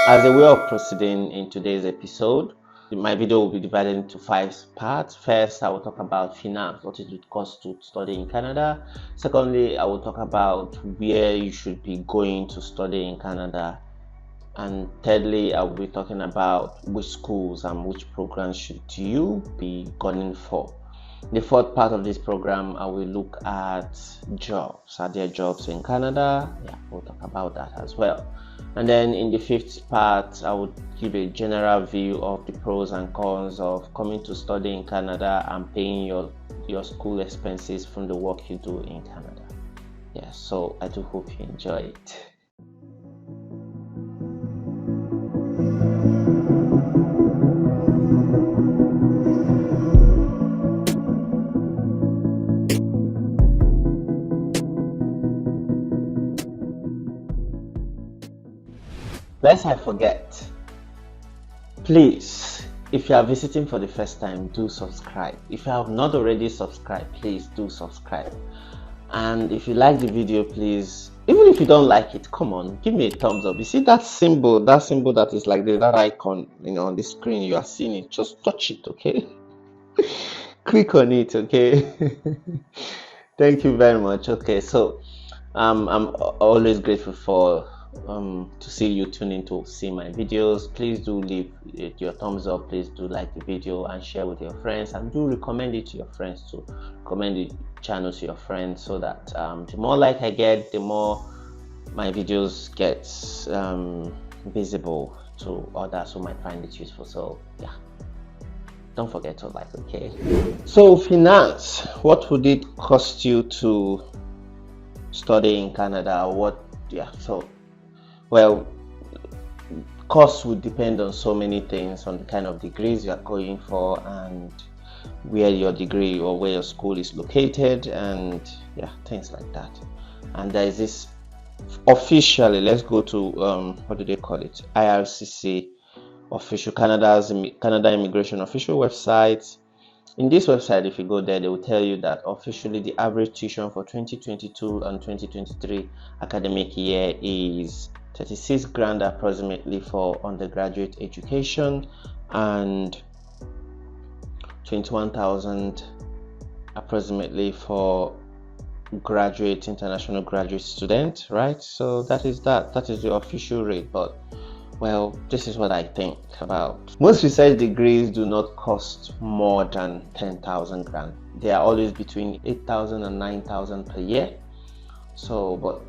As a way of proceeding in today's episode, my video will be divided into 5 parts. First, I will talk about finance, what it would cost to study in Canada. Secondly, I will talk about where you should be going to study in Canada. And thirdly, I will be talking about which schools and which programs should you be gunning for. The fourth part of this program, I will look at jobs. Are there jobs in Canada? Yeah, we'll talk about that as well. And then in the fifth part, I would give a general view of the pros and cons of coming to study in Canada and paying your school expenses from the work you do in Canada. Yeah, so I do hope you enjoy it. Lest I forget, please, if you are visiting for the first time, do subscribe. If you have not already subscribed, please do subscribe. And if you like the video, please, even if you don't like it, come on, give me a thumbs up. You see that symbol that is like that icon, on the screen, you are seeing it, just touch it, okay? Click on it, okay? Thank you very much. Okay, so I'm always grateful for to see you tune in to see my videos. Please do leave your thumbs up, please do like the video and share with your friends, and do recommend it to your friends too. Recommend the channel to your friends, so that the more like I get, the more my videos get visible to others who might find it useful. So yeah, don't forget to like. Okay, so finance, what would it cost you to study in Canada? Well, cost would depend on so many things, on the kind of degrees you are going for and where your degree or where your school is located, and yeah, things like that. And there is this officially, let's go to what do they call it, IRCC official, Canada Immigration official website. In this website, if you go there, they will tell you that officially the average tuition for 2022 and 2023 academic year is 36 grand approximately for undergraduate education, and 21,000 approximately for international graduate student, right? So that is the official rate. But well, this is what I think about. Most research degrees do not cost more than 10,000 grand. They are always between 8,000 and 9,000 per year. So, but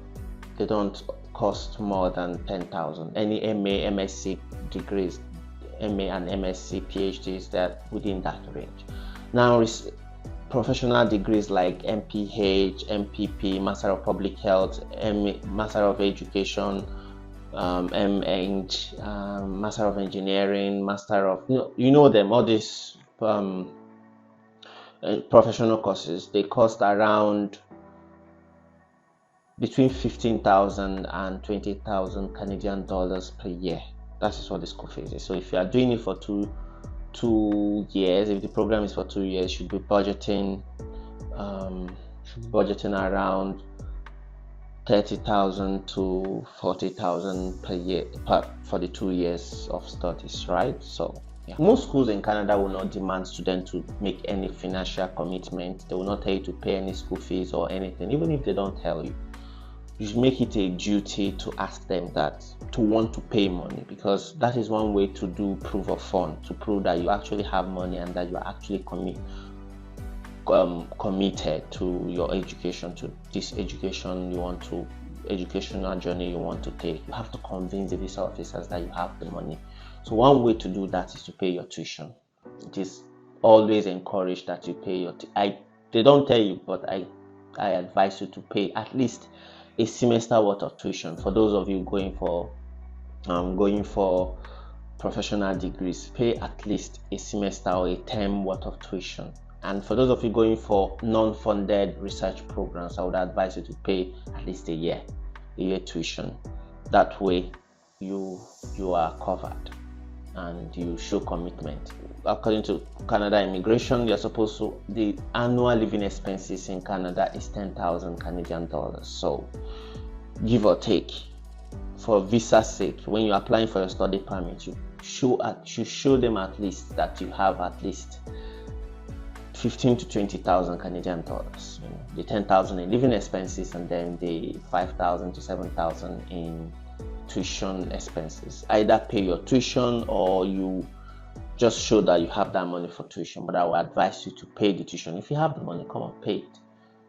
they don't cost more than 10,000. Any MA, MSc degrees, MA and MSc PhDs, that within that range. Now, professional degrees like MPH, MPP, Master of Public Health, Master of Education, MEng, Master of Engineering, Master of, you know them, all these professional courses, they cost around between 15,000 and 20,000 Canadian dollars per year. That is what the school fees is. So if you are doing it for two years, if the program is for 2 years, you should be budgeting around 30,000 to 40,000 per year for the 2 years of studies, right? So yeah. Most schools in Canada will not demand students to make any financial commitment. They will not tell you to pay any school fees or anything, even if they don't tell you. You should make it a duty to ask them that, to want to pay money, because that is one way to do proof of fund, to prove that you actually have money and that you are actually committed to your education, to this educational journey you want to take. You have to convince the visa officers that you have the money. So one way to do that is to pay your tuition. It is always encouraged that you pay your they don't tell you, but I advise you to pay at least a semester worth of tuition. For those of you going for professional degrees, pay at least a semester or a term worth of tuition. And for those of you going for non-funded research programs, I would advise you to pay at least a year tuition. That way you are covered and you show commitment. According to Canada Immigration, you're supposed to, the annual living expenses in Canada is 10,000 Canadian dollars. So give or take, for visa sake, when you're applying for a study permit, you show them at least that you have at least 15 to 20,000 Canadian dollars. The 10,000 in living expenses, and then the 5,000 to 7,000 in tuition expenses. Either pay your tuition or you just show that you have that money for tuition. But I would advise you to pay the tuition. If you have the money, come on, pay it.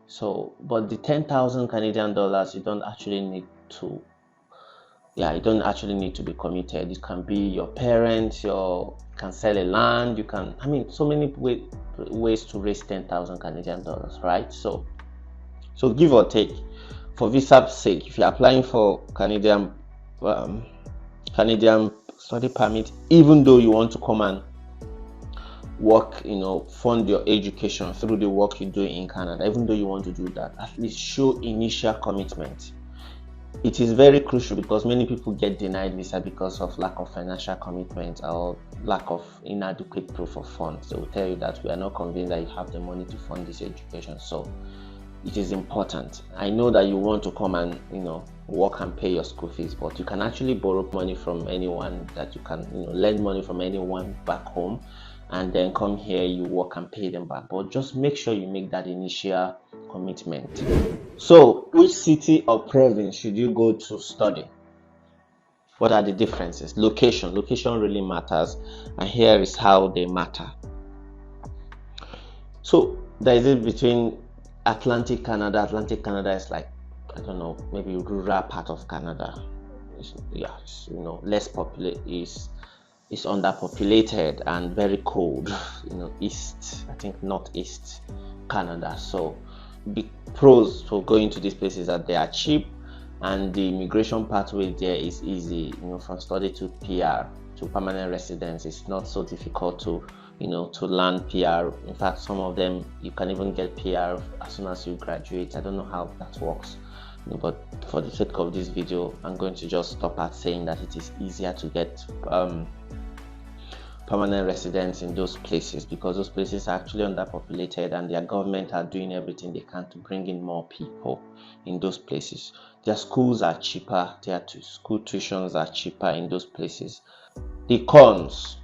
So, but the 10,000 Canadian dollars, you don't actually need to. You don't actually need to be committed. It can be your parents, you can sell a land, you can, so many ways to raise 10,000 Canadian dollars, right? So give or take, for visa sake, if you're applying for Canadian study permit, even though you want to come and work, fund your education through the work you do in Canada, even though you want to do that, at least show initial commitment. It is very crucial because many people get denied visa because of lack of financial commitment or lack of inadequate proof of funds. They will tell you that we are not convinced that you have the money to fund this education. So it is important. I know that you want to come and work and pay your school fees, but you can actually borrow money from anyone, that you can lend money from anyone back home, and then come here, you work and pay them back. But just make sure you make that initial commitment. So which city or province should you go to study? What are the differences? Location really matters, and here is how they matter. So there is it between Atlantic Canada is like, I don't know, maybe rural part of Canada. Less populated, is underpopulated and very cold. East, I think northeast Canada. So the pros for going to these places are they are cheap, and the immigration pathway there is easy. From study to PR to permanent residence, it's not so difficult to land PR. In fact, some of them you can even get PR as soon as you graduate. I don't know how that works, but for the sake of this video, I'm going to just stop at saying that it is easier to get permanent residence in those places, because those places are actually underpopulated and their government are doing everything they can to bring in more people in those places. Their schools are cheaper, their school tuitions are cheaper in those places. The cons,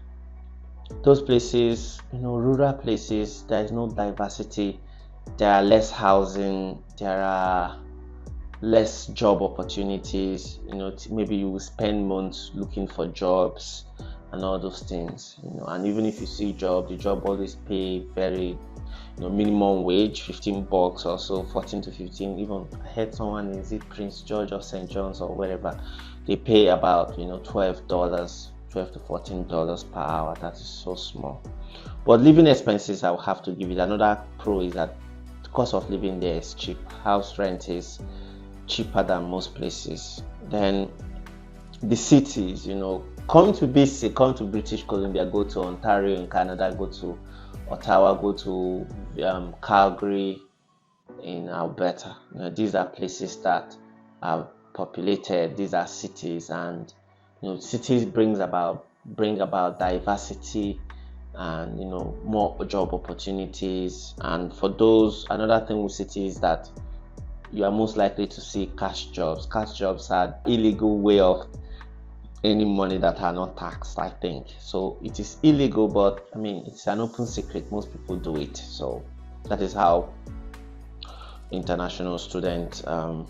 those places, rural places, there is no diversity, there are less housing, there are less job opportunities. Maybe you will spend months looking for jobs and all those things, and even if you see the job always pay very minimum wage, $15 or so, 14 to 15. Even I heard someone, is it Prince George or St. John's or wherever, they pay about $12 to $14 per hour. That is so small. But living expenses, I will have to give it. Another pro is that the cost of living there is cheap. House rent is cheaper than most places. Then the cities, come to BC, come to British Columbia, go to Ontario in Canada, go to Ottawa, go to Calgary in Alberta. These are places that are populated. These are cities, and cities bring about diversity and more job opportunities. And for those, another thing with cities is that you are most likely to see cash jobs. Cash jobs are illegal way of earning money that are not taxed, I think. So it is illegal, but it's an open secret. Most people do it. So that is how international students do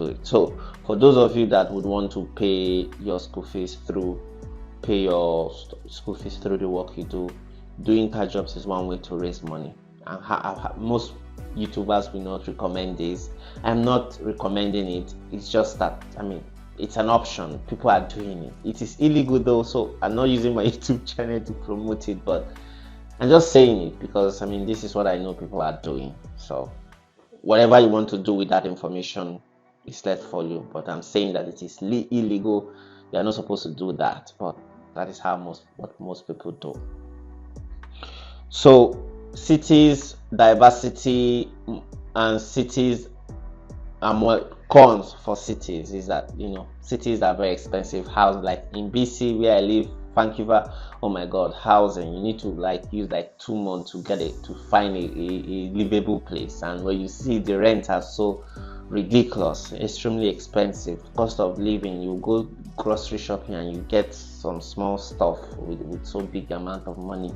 it. So for those of you that would want to pay your school fees through the work you do, doing cash jobs is one way to raise money. And most YouTubers will not recommend this. I'm not recommending it. It's just that it's an option. People are doing it. It is illegal though, so I'm not using my YouTube channel to promote it, but I'm just saying it because this is what I know people are doing. So whatever you want to do with that information is left for you, but I'm saying that it is illegal. You are not supposed to do that, but that is what most people do. So cities, diversity, and cities are more cons for cities is that cities are very expensive. House, like in BC where I live, Vancouver, oh my god, housing, you need to use 2 months to find a livable place, and when you see the rent are so ridiculous, extremely expensive. Cost of living, you go grocery shopping and you get some small stuff with so big amount of money.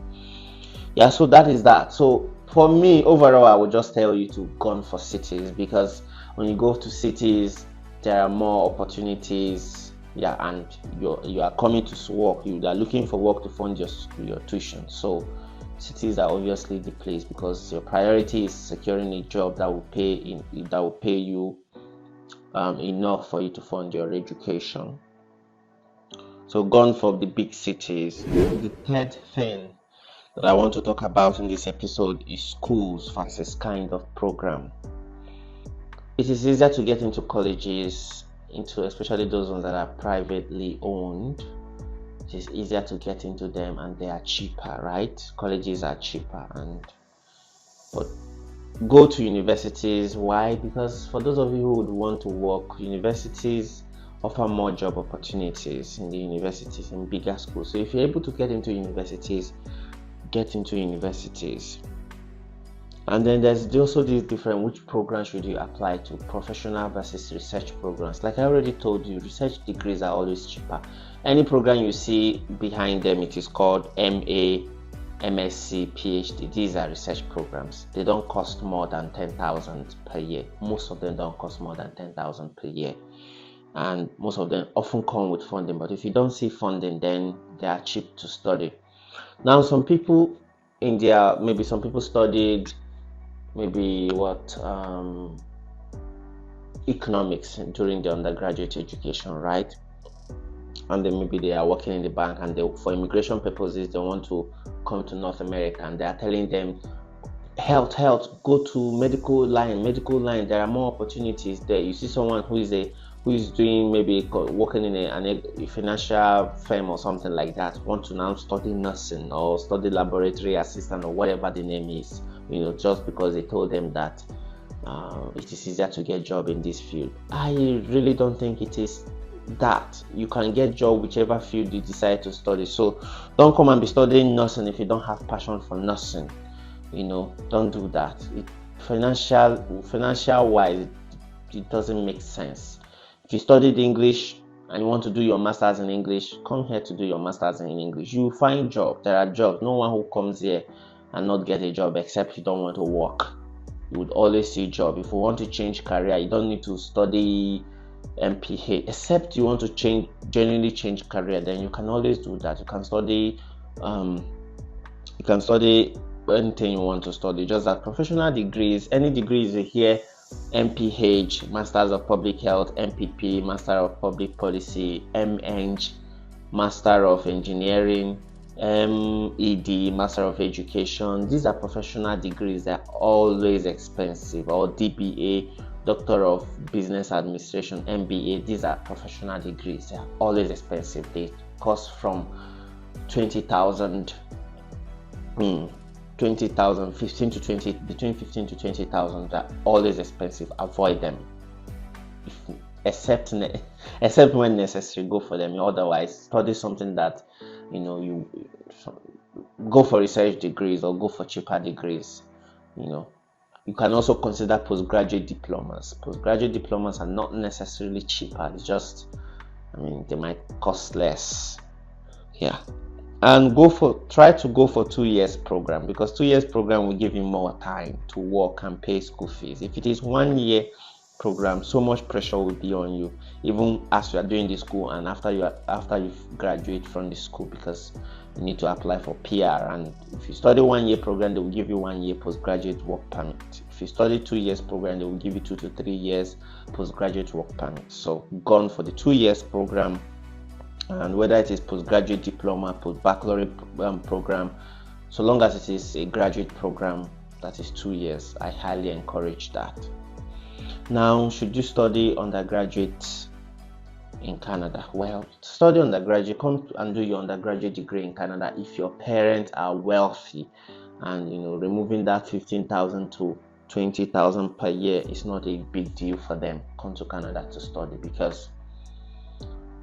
Yeah, so that is that. So for me, overall, I would just tell you to gun for cities, because when you go to cities, there are more opportunities. Yeah, and you are coming to work. You are looking for work to fund your tuition. So cities are obviously the place, because your priority is securing a job that will pay you enough for you to fund your education. So gone for the big cities. The third thing that I want to talk about in this episode is schools versus kind of program. It is easier to get into colleges, into especially those ones that are privately owned. It is easier to get into them, and they are cheaper, right? Colleges are cheaper, but go to universities. Why? Because for those of you who would want to work, universities offer more job opportunities in the universities, in bigger schools. So if you're able to get into universities, get into universities. And then there's also this different, which program should you apply to, professional versus research programs. Like I already told you, research degrees are always cheaper. Any program you see behind them, it is called MA, MSc, PhD. These are research programs. They don't cost more than 10,000 per year. Most of them don't cost more than 10,000 per year, and most of them often come with funding. But if you don't see funding, then they are cheap to study. Now, some people maybe some people studied economics during the undergraduate education, right? And then maybe they are working in the bank, and for immigration purposes they want to come to North America, and they are telling them, health, go to medical line, there are more opportunities there. You see someone who is doing, maybe working in a financial firm or something like that, want to now study nursing or study laboratory assistant or whatever the name is, just because they told them that it is easier to get job in this field. I really don't think it is that. You can get job whichever field you decide to study. So don't come and be studying nursing if you don't have passion for nursing. Don't do that. Financial wise, it doesn't make sense. If you studied English and you want to do your masters in English, come here to do your masters in English. You will find job. There are jobs. No one who comes here and not get a job except you don't want to work. You would always see job. If you want to change career, you don't need to study MPH, except you want to genuinely change career. Then you can always do that. You can study anything you want to study. Just that professional degrees, any degrees you hear, MPH, Masters of Public Health, MPP, Master of Public Policy, MEng, Master of Engineering, MEd, Master of Education. These are professional degrees. They're always expensive. Or DBA, Doctor of Business Administration, MBA. These are professional degrees. They're always expensive. They cost from 20,000, 15 to 20, between 15 to 20,000. They're always expensive. Avoid them. Except when necessary, go for them. Otherwise, study something that you go for research degrees or go for cheaper degrees. You can also consider postgraduate diplomas. Postgraduate diplomas are not necessarily cheaper. It's just, they might cost less. Yeah. And try to go for 2 years program, because 2 years program will give you more time to work and pay school fees. If it is 1 year program, so much pressure will be on you, even as you are doing the school and after you graduate from the school, because you need to apply for PR. And if you study 1 year program, they will give you 1 year postgraduate work permit. If you study 2 years program, they will give you 2 to 3 years postgraduate work permit. So gone for the 2 years program. And whether it is postgraduate diploma, post-baccalaureate program, so long as it is a graduate program that is 2 years, I highly encourage that. Now, should you study undergraduate in Canada? Well, study undergraduate, come and do your undergraduate degree in Canada if your parents are wealthy, and removing that 15,000 to 20,000 per year is not a big deal for them. Come to Canada to study, because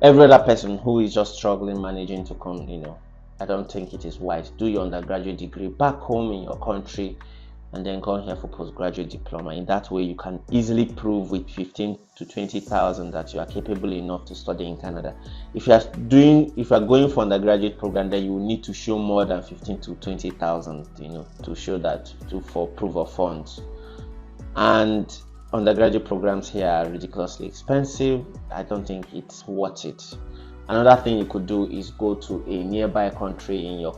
every other person who is just struggling managing to come, I don't think it is wise. Do your undergraduate degree back home in your country. and then come here for postgraduate diploma. In that way, you can easily prove with 15 to 20,000 that you are capable enough to study in Canada. If you are going for undergraduate program, then you will need to show more than 15 to 20,000, to show that for proof of funds. And undergraduate programs here are ridiculously expensive. I don't think it's worth it. Another thing you could do is go to a nearby country in your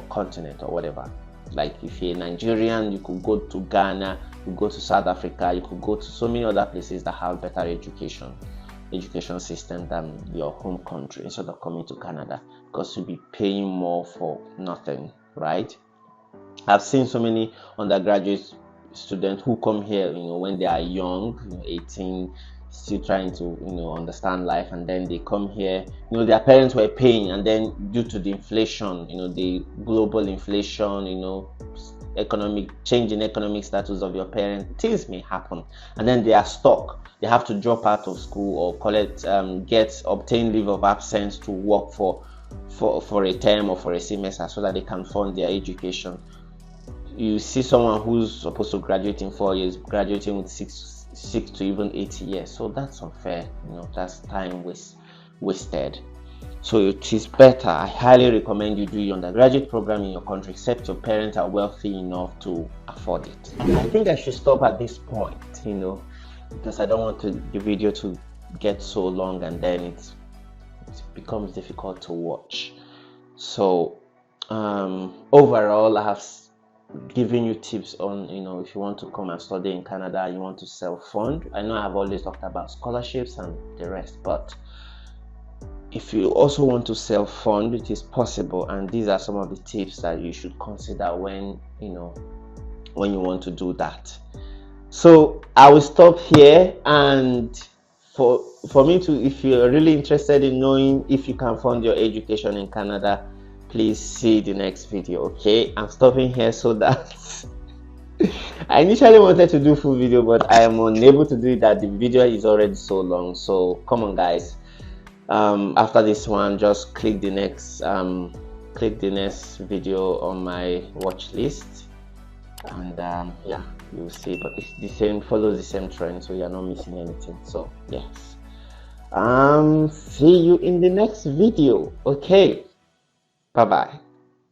continent or whatever. Like if you're Nigerian, you could go to Ghana, you could go to South Africa, you could go to so many other places that have better education system than your home country, instead of coming to Canada, because you'll be paying more for nothing, right? I've seen so many undergraduate students who come here, when they are young, 18, still trying to understand life, and then they come here, their parents were paying, and then due to the inflation, the global inflation, economic change in economic status of your parents, things may happen, and then they are stuck. They have to drop out of school or obtain leave of absence to work for a term or for a semester, so that they can fund their education. You see someone who's supposed to graduate in 4 years graduating with 6 to even 8 years, so that's unfair. That's time wasted. So it is better. I highly recommend you do your undergraduate program in your country, except your parents are wealthy enough to afford it. I think I should stop at this point, because I don't want the video to get so long and then it becomes difficult to watch. So overall, I have giving you tips on if you want to come and study in Canada, you want to self-fund. I know I've always talked about scholarships and the rest, but if you also want to self-fund, it is possible, and these are some of the tips that you should consider when you want to do that. So I will stop here, and for me to, if you're really interested in knowing if you can fund your education in Canada, please see the next video. Okay, I'm stopping here so that I initially wanted to do full video, but I am unable to do it, that the video is already so long. So come on guys, after this one, just click the next video on my watch list, and yeah, you'll see. But it's the same, follows the same trend, so you're not missing anything. So yes, see you in the next video. Okay, bye bye.